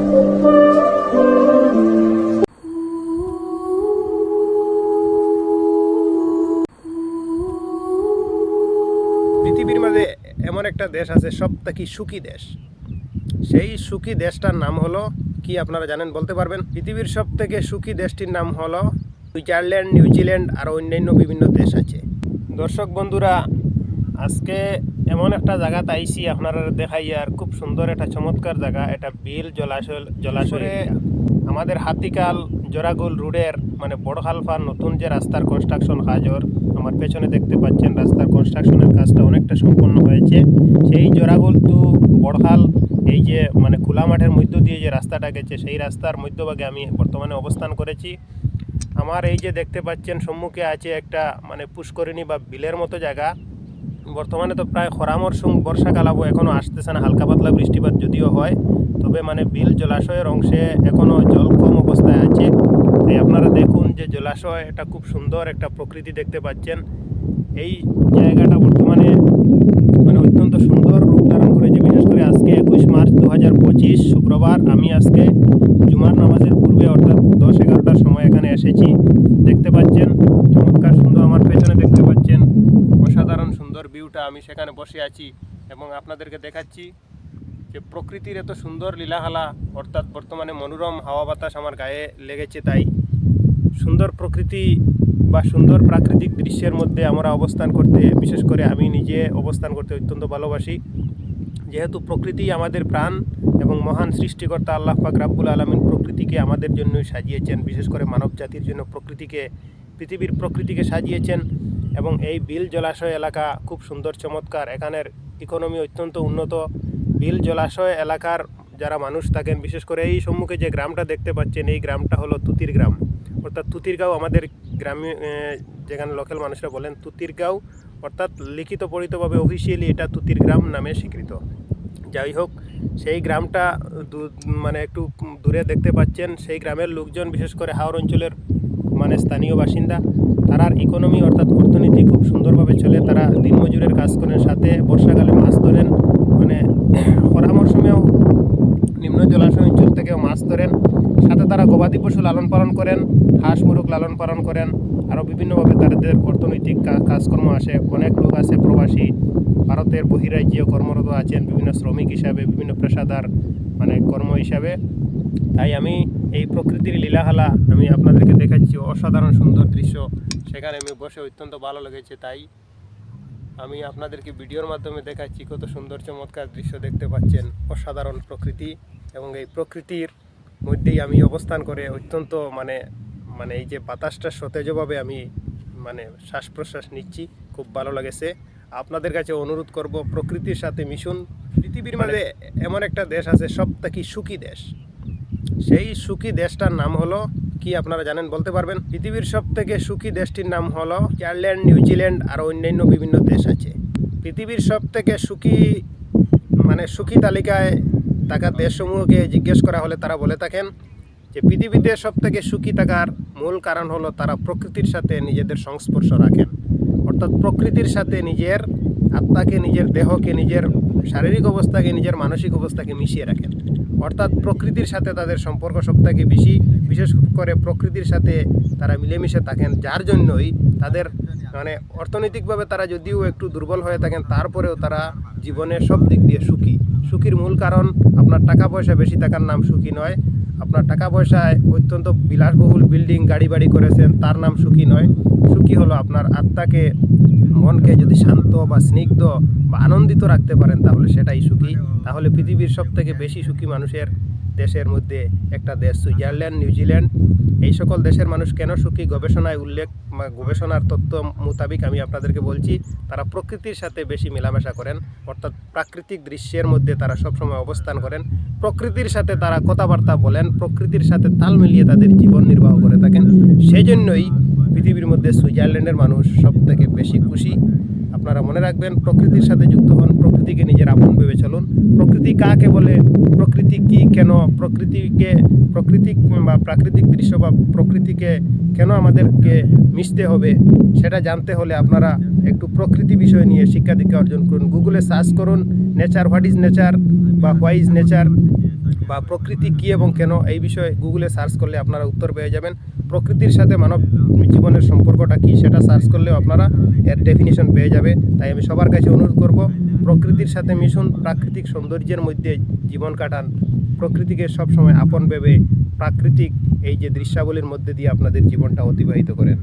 পৃথিবীর মাঝে এমন একটা দেশ আছে সবথেকে সুখী দেশ। সেই সুখী দেশটার নাম হলো কি আপনারা জানেন, বলতে পারবেন? পৃথিবীর সবথেকে সুখী দেশটির নাম হলো সুইজারল্যান্ড, নিউজিল্যান্ড আর অন্যান্য বিভিন্ন দেশ আছে। দর্শক বন্ধুরা, আজকে এমন একটা জায়গাতে আইসি আপনারা দেখাই, আর খুব সুন্দর একটা চমৎকার জায়গা। এটা বিল জলাশয়ে আমাদের হাতিকাল জোড়াগুল রোডের মানে বড়খালফার নতুন যে রাস্তার কনস্ট্রাকশন কাজর আমার পেছনে দেখতে পাচ্ছেন, রাস্তার কনস্ট্রাকশনের কাজটা অনেকটা সম্পন্ন হয়েছে। সেই জোড়াগুল টু বড়খাল এই যে মানে খোলা মাঠের মধ্য দিয়ে যে রাস্তাটা গেছে, সেই রাস্তার মধ্যভাগে আমি বর্তমানে অবস্থান করেছি। আমার এই যে দেখতে পাচ্ছেন সম্মুখে আছে একটা মানে পুষ্করিণী বা বিলের মতো জায়গা। বর্তমানে তো প্রায় খরা মরশুম, বর্ষাকাল আবহাওয়া এখনও আসতেছে না, হালকা পাতলা বৃষ্টিপাত যদিও হয়, তবে মানে বিল জলাশয়ের অংশে এখনও জল কম অবস্থায় আছে। তাই আপনারা দেখুন যে জলাশয় এটা খুব সুন্দর একটা প্রকৃতি দেখতে পাচ্ছেন। এই জায়গাটা বর্তমানে মানে অত্যন্ত সুন্দর রূপ ধারণ করেছে। বিশেষ করে আজকে 21 মার্চ 2025 শুক্রবার, আমি আজকে জুমার নামাজের পূর্বে অর্থাৎ 10-11টার সময় এখানে এসেছি। দেখতে পাচ্ছেন চমৎকার সুন্দর, আমার পেছনে দেখতে পাচ্ছেন অসাধারণ সুন্দর ভিউটা। আমি সেখানে বসে আছি এবং আপনাদেরকে দেখাচ্ছি যে প্রকৃতির এত সুন্দর লীলাহালা, অর্থাৎ বর্তমানে মনোরম হাওয়া বাতাস আমার গায়ে লেগেছে। তাই সুন্দর প্রকৃতি বা সুন্দর প্রাকৃতিক দৃশ্যের মধ্যে আমরা অবস্থান করতে, বিশেষ করে আমি নিজে অবস্থান করতে অত্যন্ত ভালোবাসি। যেহেতু প্রকৃতি আমাদের প্রাণ এবং মহান সৃষ্টিকর্তা আল্লাহ পাক রাব্বুল আলামিন প্রকৃতিকে আমাদের জন্যই সাজিয়েছেন, বিশেষ করে মানব জাতির জন্য পৃথিবীর প্রকৃতিকে সাজিয়েছেন। এবং এই বিল জলাশয় এলাকা খুব সুন্দর চমৎকার, এখানের ইকোনমি অত্যন্ত উন্নত। বিল জলাশয় এলাকার যারা মানুষ থাকেন, বিশেষ করে এই সম্মুখে যে গ্রামটা দেখতে পাচ্ছেন, এই গ্রামটা হলো তুতির গ্রাম, অর্থাৎ তুতিরগাঁও আমাদের গ্রামে যেখানে লোকাল মানুষরা বলেন তুতির গাঁও, অর্থাৎ লিখিত পরিতভাবে অফিসিয়ালি এটা তুতির গ্রাম নামে স্বীকৃত। যাই হোক, সেই গ্রামটা মানে একটু দূরে দেখতে পাচ্ছেন। সেই গ্রামের লোকজন, বিশেষ করে হাওর অঞ্চলের মানে স্থানীয় বাসিন্দা, তারার ইকোনমি অর্থাৎ অর্থনীতি খুব সুন্দরভাবে চলে। তারা দিনমজুরের কাজ করেন, সাথে বর্ষাকালে মাছ ধরেন, মানে খরা মরশুমেও নিম্ন জলাশয় অঞ্চল থেকেও মাছ ধরেন। সাথে তারা গবাদি পশু লালন পালন করেন, হাঁস মুরগ লালন পালন করেন। আরও বিভিন্নভাবে তাদের অর্থনৈতিক কাজকর্ম আসে। অনেক লোক আছে প্রবাসী, ভারতের বহিরাজ্যে কর্মরত আছেন বিভিন্ন শ্রমিক হিসাবে, বিভিন্ন পেশাদার মানে কর্ম হিসাবে। তাই আমি এই প্রকৃতির লীলাহালা আমি আপনাদেরকে দেখাচ্ছি, অসাধারণ সুন্দর দৃশ্য। সেখানে আমি বসে অত্যন্ত ভালো লেগেছে। তাই আমি আপনাদেরকে ভিডিওর মাধ্যমে দেখাচ্ছি কত সুন্দর চমৎকার দৃশ্য দেখতে পাচ্ছেন, অসাধারণ প্রকৃতি। এবং এই প্রকৃতির মধ্যেই আমি অবস্থান করে অত্যন্ত মানে এই যে বাতাসটা সতেজভাবে আমি মানে শ্বাস প্রশ্বাস নিচ্ছি, খুব ভালো লাগেছে। আপনাদের কাছে অনুরোধ করব, প্রকৃতির সাথে মিশুন। পৃথিবীর মাঝে এমন একটা দেশ আছে সবথেকে সুখী দেশ। সেই সুখী দেশটার নাম হলো কি আপনারা জানেন, বলতে পারবেন? পৃথিবীর সবথেকে সুখী দেশটির নাম হলো সুইজারল্যান্ড, নিউজিল্যান্ড আর অন্যান্য বিভিন্ন দেশ আছে। পৃথিবীর সবথেকে সুখী মানে সুখী তালিকায় থাকা দেশসমূহকে জিজ্ঞেস করা হলে তারা বলে থাকেন যে পৃথিবীতে সবথেকে সুখী থাকার মূল কারণ হলো তারা প্রকৃতির সাথে নিজেদের সংস্পর্শ রাখেন, অর্থাৎ প্রকৃতির সাথে নিজের আত্মাকে, নিজের দেহকে, নিজের শারীরিক অবস্থাকে, নিজের মানসিক অবস্থাকে মিশিয়ে রাখেন। অর্থাৎ প্রকৃতির সাথে তাদের সম্পর্ক সবথেকে বেশি, বিশেষ করে প্রকৃতির সাথে তারা মিলেমিশে থাকেন, যার জন্যই তাদের মানে অর্থনৈতিকভাবে তারা যদিও একটু দুর্বল হয়ে থাকেন, তারপরেও তারা জীবনের সব দিক দিয়ে সুখী। সুখীর মূল কারণ আপনার টাকা পয়সা বেশি থাকার নাম সুখী নয়। আপনার টাকা পয়সায় অত্যন্ত বিলাসবহুল বিল্ডিং গাড়ি বাড়ি করেছেন, তার নাম সুখী নয়। সুখী হলো আপনার আত্মাকে, মনকে যদি শান্ত বা স্নিগ্ধ বা আনন্দিত রাখতে পারেন, তাহলে সেটাই সুখী। তাহলে পৃথিবীর সবথেকে বেশি সুখী মানুষের দেশের মধ্যে একটা দেশ সুইজারল্যান্ড, নিউজিল্যান্ড। এই সকল দেশের মানুষ কেন সুখী, গবেষণার তথ্য মোতাবেক আমি আপনাদেরকে বলছি। তারা প্রকৃতির সাথে বেশি মেলামেশা করেন, অর্থাৎ প্রাকৃতিক দৃশ্যের মধ্যে তারা সবসময় অবস্থান করেন, প্রকৃতির সাথে তারা কথাবার্তা বলেন, প্রকৃতির সাথে তাল মিলিয়ে তাদের জীবন নির্বাহ করে থাকেন। সেজন্যই পৃথিবীর মধ্যে সুইজারল্যান্ডের মানুষ সব থেকে বেশি খুশি। আপনারা মনে রাখবেন, প্রকৃতির সাথে যুক্ত হন, প্রকৃতিকে নিজের আপন ভেবে চলুন। প্রকৃতি কাকে বলে, প্রকৃতি কি, কেন প্রকৃতি বা প্রাকৃতিক দৃশ্য বা প্রকৃতিকে কেন আমাদেরকে মিশতে হবে, সেটা জানতে হলে আপনারা একটু প্রকৃতি বিষয় নিয়ে শিক্ষা দীক্ষা অর্জন করুন। গুগলে সার্চ করুন নেচার, হোয়াট ইজ নেচার বা হোয়াই ইজ নেচার বা প্রকৃতি কী এবং কেন, এই বিষয়ে গুগলে সার্চ করলে আপনারা উত্তর পেয়ে যাবেন। প্রকৃতির সাথে মানব জীবনের সম্পর্কটা কী সেটা সার্চ করলেও আপনারা এর ডেফিনিশন পেয়ে যাবে। তাই আমি সবার কাছে অনুরোধ করব, প্রকৃতির সাথে মিশুন, প্রাকৃতিক সৌন্দর্যের মধ্যে জীবন কাটান, প্রকৃতিকে সবসময় আপন ভেবে প্রাকৃতিক এই যে দৃশ্যাবলীর মধ্যে দিয়ে আপনাদের জীবনটা অতিবাহিত করেন।